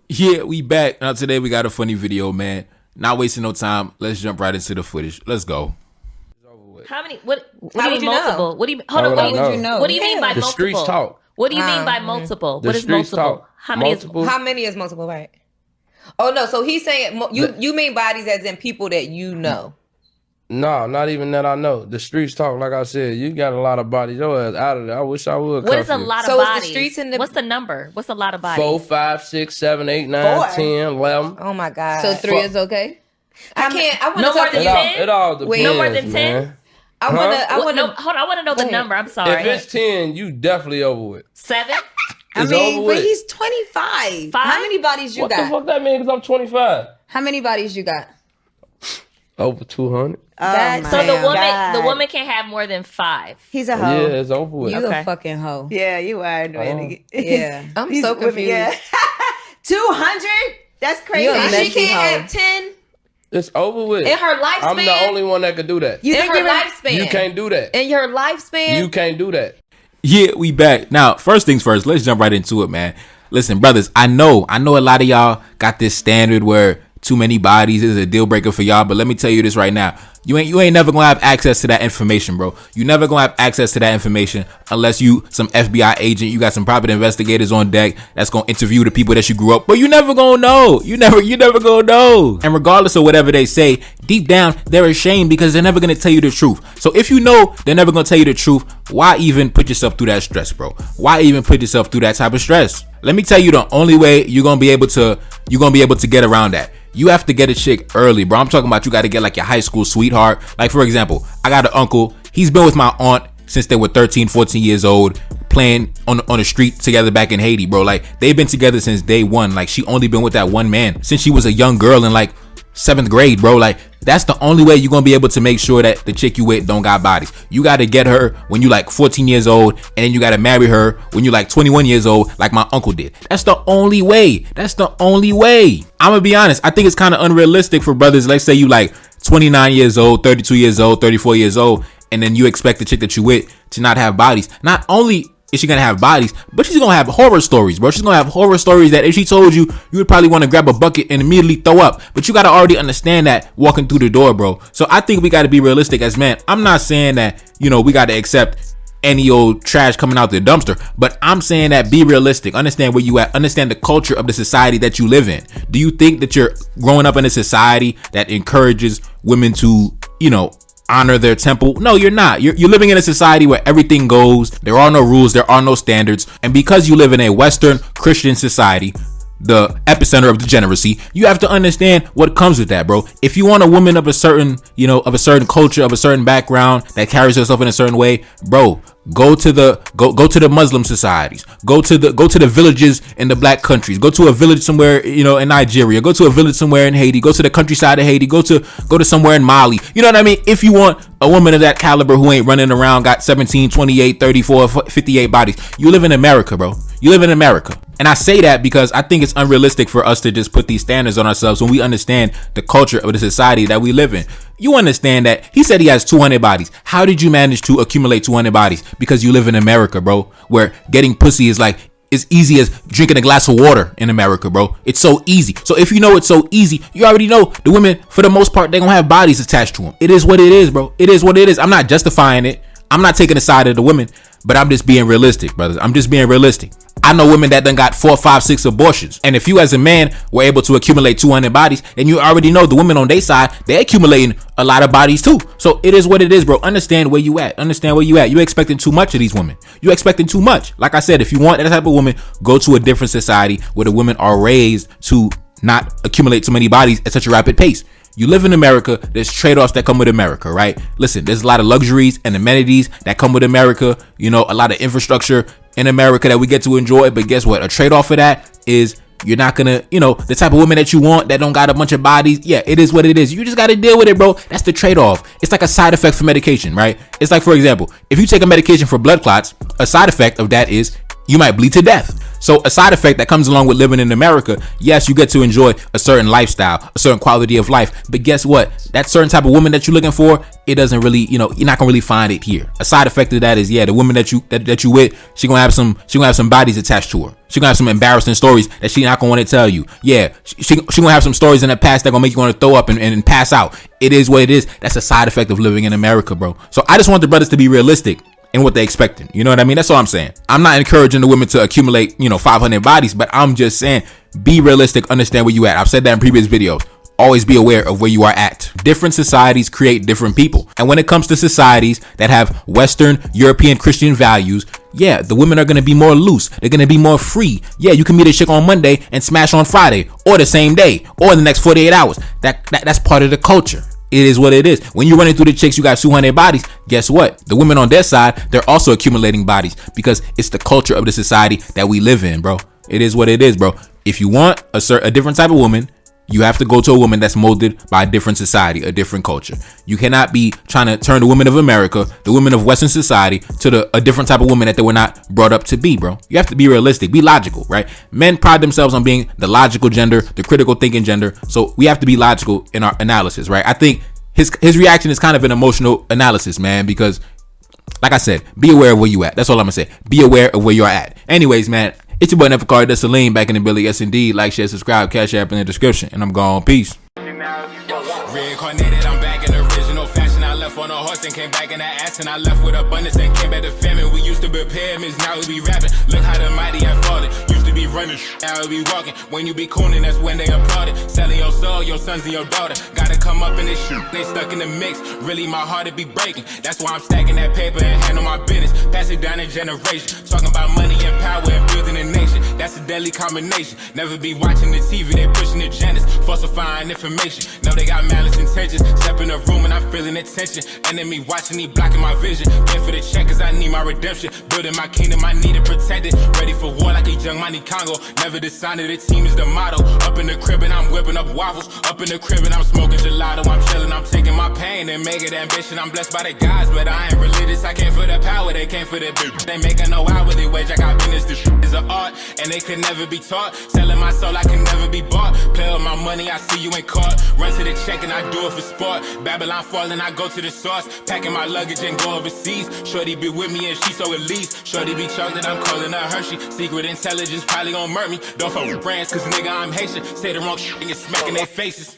Yeah, we back. Now today we got a funny video, man. Not wasting no time. Let's jump right into the footage. Let's go. How many? What do you mean multiple? Know? What do you? Hold on. What do you know? What do you mean by the multiple? Streets talk. What do you mean by multiple? What is multiple? Talk. How many multiple? How many is multiple? Right. Oh no. So he's saying you mean bodies as in people that you know. No, not even that I know. The streets talk. Like I said, you got a lot of bodies. Your ass out of there. I wish I would. What is a lot of bodies? The streets in the... What's the number? What's a lot of bodies? 4, 5, 6, 7, 8, 9, 10, 11. Oh my God. So 3 is okay? I can't. I want no more than 10. It all depends. No more than 10. I want to. Hold on. I want to know the number. I'm sorry. If it's 10, you definitely over with. 7. I mean, but he's 25. 5? How many bodies you got? What the fuck that mean? Because I'm 25. How many bodies you got? Over 200. So the woman can't have more than 5. He's a hoe. Yeah, it's over with. You a fucking hoe. Yeah, you are. Yeah. I'm so confused. Yeah. 200? That's crazy. She can't have 10. It's over with. In her lifespan. I'm the only one that could do that. In her lifespan. You can't do that. In your lifespan. You can't do that. Yeah, we back. Now, first things first, let's jump right into it, man. Listen, brothers, I know a lot of y'all got this standard where too many bodies is a deal breaker for y'all, but let me tell you this right now. You ain't never gonna have access to that information, bro. You never gonna have access to that information unless you some FBI agent, you got some private investigators on deck that's gonna interview the people that you grew up. But you never gonna know. You never gonna know. And regardless of whatever they say, deep down they're ashamed because they're never gonna tell you the truth. So if you know they're never gonna tell you the truth, why even put yourself through that stress, bro? Why even put yourself through that type of stress? Let me tell you the only way you're gonna be able to get around that. You have to get a chick early, bro. I'm talking about you got to get like your high school sweetheart. Like, for example, I got an uncle. He's been with my aunt since they were 13, 14 years old, playing on the street together back in Haiti, bro. Like, they've been together since day one. Like, she only been with that one man since she was a young girl in like 7th grade, bro. Like, that's the only way you're gonna be able to make sure that the chick you with don't got bodies. You gotta get her when you like 14 years old, and then you gotta marry her when you like 21 years old, like my uncle did. That's the only way. That's the only way. I'm gonna be honest. I think it's kind of unrealistic for brothers. Let's say you like 29 years old, 32 years old, 34 years old, and then you expect the chick that you with to not have bodies. Not only is she gonna have bodies, but she's gonna have horror stories, bro. She's gonna have horror stories that if she told you, you would probably want to grab a bucket and immediately throw up. But you gotta already understand that walking through the door, bro. So I think we gotta be realistic as men. I'm not saying that, we gotta accept any old trash coming out the dumpster, but I'm saying that be realistic. Understand where you at. Understand the culture of the society that you live in. Do you think that you're growing up in a society that encourages women to, honor their temple? No, you're not. You're living in a society where everything goes. There are no rules. There are no standards. And because you live in a Western Christian society, the epicenter of degeneracy, you have to understand what comes with that, bro. If you want a woman of a certain, of a certain culture, of a certain background that carries herself in a certain way, bro, go to the Muslim societies. Go to the villages in the black countries. Go to a village somewhere, in Nigeria. Go to a village somewhere in Haiti. Go to the countryside of Haiti. Go to somewhere in Mali. You know what I mean? If you want a woman of that caliber who ain't running around, got 17, 28, 34, 58 bodies, you live in America, bro. You live in America. And I say that because I think it's unrealistic for us to just put these standards on ourselves when we understand the culture of the society that we live in. You understand that he said he has 200 bodies. How did you manage to accumulate 200 bodies? Because you live in America, bro, where getting pussy is like as easy as drinking a glass of water in America, bro. It's so easy. So if you know it's so easy, you already know the women, for the most part, they're gonna have bodies attached to them. It is what it is, bro. It is what it is. I'm not justifying it. I'm not taking the side of the women, but I'm just being realistic, brothers. I'm just being realistic. I know women that done got 4, 5, 6 abortions. And if you as a man were able to accumulate 200 bodies, then you already know the women on their side, they're accumulating a lot of bodies too. So it is what it is, bro. Understand where you at. Understand where you at. You expecting too much of these women. You expecting too much. Like I said, if you want that type of woman, go to a different society where the women are raised to not accumulate so many bodies at such a rapid pace. You live in America, there's trade-offs that come with America, right? Listen, there's a lot of luxuries and amenities that come with America, a lot of infrastructure in America that we get to enjoy, but guess what? A trade-off for that is you're not gonna, the type of woman that you want that don't got a bunch of bodies. Yeah, it is what it is. You just gotta deal with it, bro. That's the trade-off. It's like a side effect for medication, right? It's like, for example, if you take a medication for blood clots, a side effect of that is you might bleed to death. So a side effect that comes along with living in America, yes, you get to enjoy a certain lifestyle, a certain quality of life. But guess what? That certain type of woman that you're looking for, it doesn't really, you're not gonna really find it here. A side effect of that is, the woman that you with, she gonna have some bodies attached to her. She gonna have some embarrassing stories that she not gonna want to tell you. Yeah, she gonna have some stories in the past that gonna make you want to throw up and pass out. It is what it is. That's a side effect of living in America, bro. So I just want the brothers to be realistic in what they're expecting. You know what I mean? That's all I'm saying. I'm not encouraging the women to accumulate, 500 bodies, but I'm just saying, be realistic, understand where you at. I've said that in previous videos. Always be aware of where you are at. Different societies create different people. And when it comes to societies that have Western, European, Christian values, the women are going to be more loose. They're going to be more free. You can meet a chick on Monday and smash on Friday or the same day or in the next 48 hours. That's part of the culture. It is what it is. When you're running through the chicks, you got 200 bodies. Guess what? The women on their side, they're also accumulating bodies because it's the culture of the society that we live in, bro. It is what it is, bro. If you want a different type of woman, you have to go to a woman that's molded by a different society, a different culture. You cannot be trying to turn the women of America, the women of Western society, to a different type of woman that they were not brought up to be, bro. You have to be realistic, be logical, right? Men pride themselves on being the logical gender, the critical thinking gender. So we have to be logical in our analysis, right? I think his reaction is kind of an emotional analysis, man, because like I said, be aware of where you at. That's all I'm gonna say. Be aware of where you're at. Anyways, man, it's your boy Never Card. That's Salim back in the Billy. Yes, indeed. Like, share, subscribe, Cash App in the description. And I'm gone. Peace. Reincarnated, I'm back in original fashion. I left on a horse and came back in that ass. And I left with abundance and came back to famine. We used to be pyramids, now we be rapping. Look how the mighty have fallen. Used to be running, now we be walking. When you be cooning, that's when they applauded. Selling your soul, your sons and your daughter. Gotta come up in this shit, they stuck in the mix. Really, my heart it be breaking. That's why I'm stacking that paper and handle my business. Pass it down in generation. Talking about money and power and building a nation. That's a deadly combination. Never be watching the TV, they pushing agendas. Falsifying information. Know they got malice intentions. Step in the room and I'm feeling the tension. Enemy watching me blocking my vision. Pay for the check cause I need my redemption. Building my kingdom, I need it protected. Ready for war like a young money Congo. Never decided the team is the motto. Up in the crib and I'm whipping up waffles. Up in the crib and I'm smoking gelato. I'm chilling, I'm taking my pain and make it ambition. I'm blessed by the gods, but I ain't religious. I came for the power, they came for the bitch. They making no hourly wage, I got business. This shit is an art and they could never be taught. Selling my soul, I can never be bought. Play with my money, I see you ain't caught. Run to the check and I do it for sport. Babylon falling, I go to the source. Packing my luggage and go overseas. Shorty be with me and she so at least. Shorty be chocolate, I'm calling her Hershey. Secret intelligence probably gon' murk me. Don't fuck with brands cause nigga I'm Haitian. Say the wrong shit and get smacking their faces.